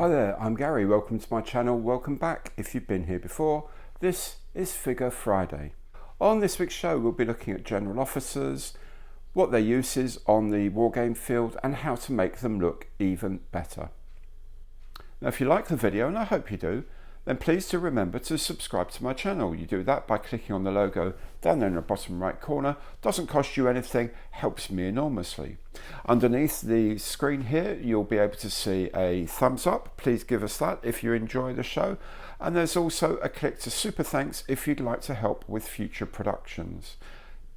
Hi there, I'm Gary. Welcome to my channel. Welcome back if you've been here before. This is Figure Friday. On this week's show we'll be looking at general officers, what their use is on the wargame field and how to make them look even better. Now if you like the video, and I hope you do, then please do remember to subscribe to my channel. You do that by clicking on the logo down there in the bottom right corner. Doesn't cost you anything, helps me enormously. Underneath the screen here you'll be able to see a thumbs up. Please give us that if you enjoy the show. And there's also a click to super thanks if you'd like to help with future productions.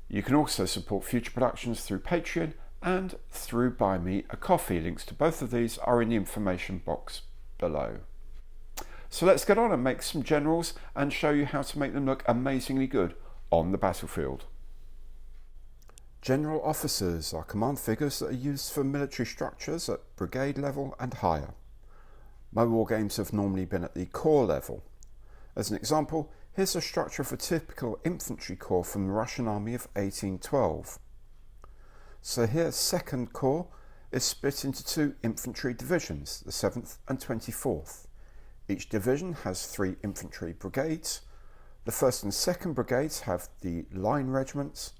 You can also support future productions through Patreon and through Buy Me a Coffee. Links to both of these are in the information box below. So let's get on and make some generals and show you how to make them look amazingly good on the battlefield. General officers are command figures that are used for military structures at brigade level and higher. My wargames have normally been at the corps level. As an example, here's a structure of a typical infantry corps from the Russian army of 1812. So here, 2nd Corps is split into two infantry divisions, the 7th and 24th. Each division has 3 infantry brigades. The 1st and 2nd brigades have the line regiments,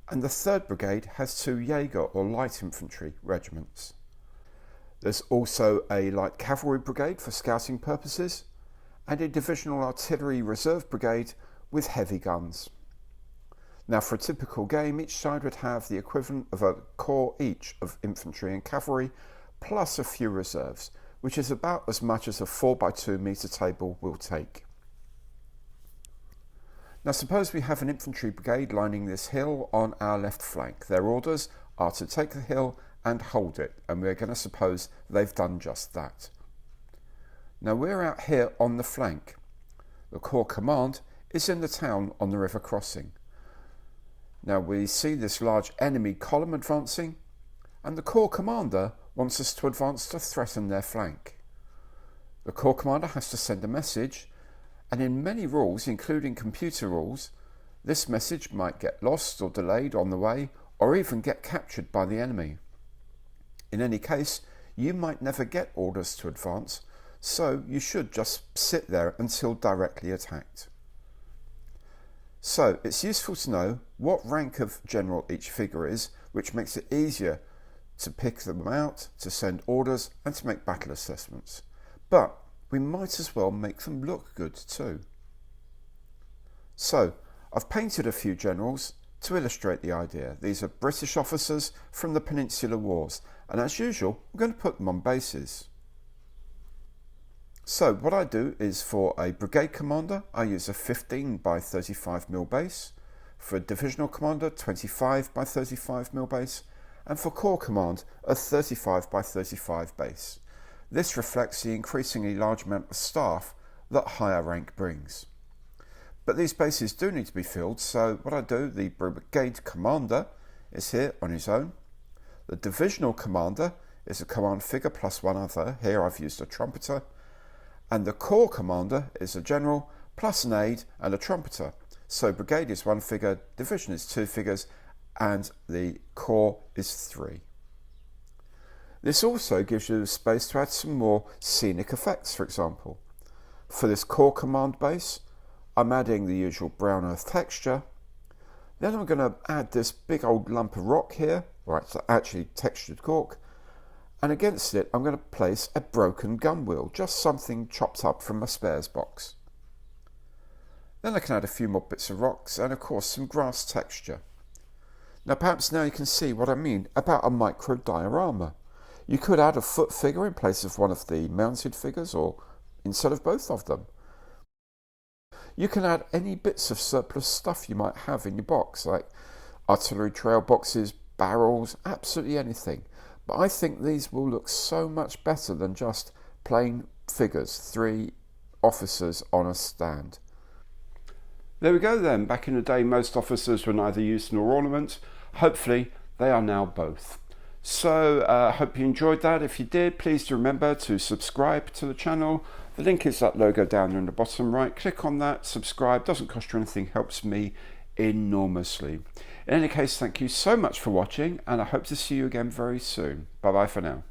and the 3rd brigade has 2 Jaeger or light infantry regiments. There's also a light cavalry brigade for scouting purposes, and a divisional artillery reserve brigade with heavy guns. Now for a typical game, each side would have the equivalent of a corps each of infantry and cavalry, plus a few reserves, which is about as much as a 4x2 metre table will take. Now suppose we have an infantry brigade lining this hill on our left flank. Their orders are to take the hill and hold it, and we're going to suppose they've done just that. Now we're out here on the flank. The corps command is in the town on the river crossing. Now we see this large enemy column advancing, and the corps commander wants us to advance to threaten their flank. The corps commander has to send a message, and in many rules, including computer rules, this message might get lost or delayed on the way, or even get captured by the enemy. In any case, you might never get orders to advance, so you should just sit there until directly attacked. So it's useful to know what rank of general each figure is, which makes it easier to pick them out, to send orders and to make battle assessments. But we might as well make them look good too. So I've painted a few generals to illustrate the idea. These are British officers from the Peninsular Wars, and as usual I'm going to put them on bases. So what I do is, for a brigade commander I use a 15x35mm base, for a divisional commander 25x35mm base, and for corps command a 35x35 base. This reflects the increasingly large amount of staff that higher rank brings. But these bases do need to be filled, so what I do, the brigade commander is here on his own. The divisional commander is a command figure plus one other. Here I've used a trumpeter. And the corps commander is a general plus an aide and a trumpeter. So brigade is 1 figure, division is 2 figures, and the corps is 3. This also gives you space to add some more scenic effects. For example, for this corps command base, I'm adding the usual brown earth texture. Then I'm going to add this big old lump of rock here, or it's actually textured cork, and against it I'm going to place a broken gun wheel, just something chopped up from my spares box. Then I can add a few more bits of rocks and of course some grass texture. Now perhaps now you can see what I mean about a micro diorama. You could add a foot figure in place of one of the mounted figures, or instead of both of them. You can add any bits of surplus stuff you might have in your box, like artillery trail boxes, barrels, absolutely anything. But I think these will look so much better than just plain figures, 3 officers on a stand. There we go then. Back in the day most officers were neither used nor ornament. Hopefully they are now both. So I hope you enjoyed that. If you did, please do remember to subscribe to the channel. The link is that logo down there in the bottom right. Click on that, subscribe, doesn't cost you anything, helps me enormously. In any case, thank you so much for watching, and I hope to see you again very soon. Bye bye for now.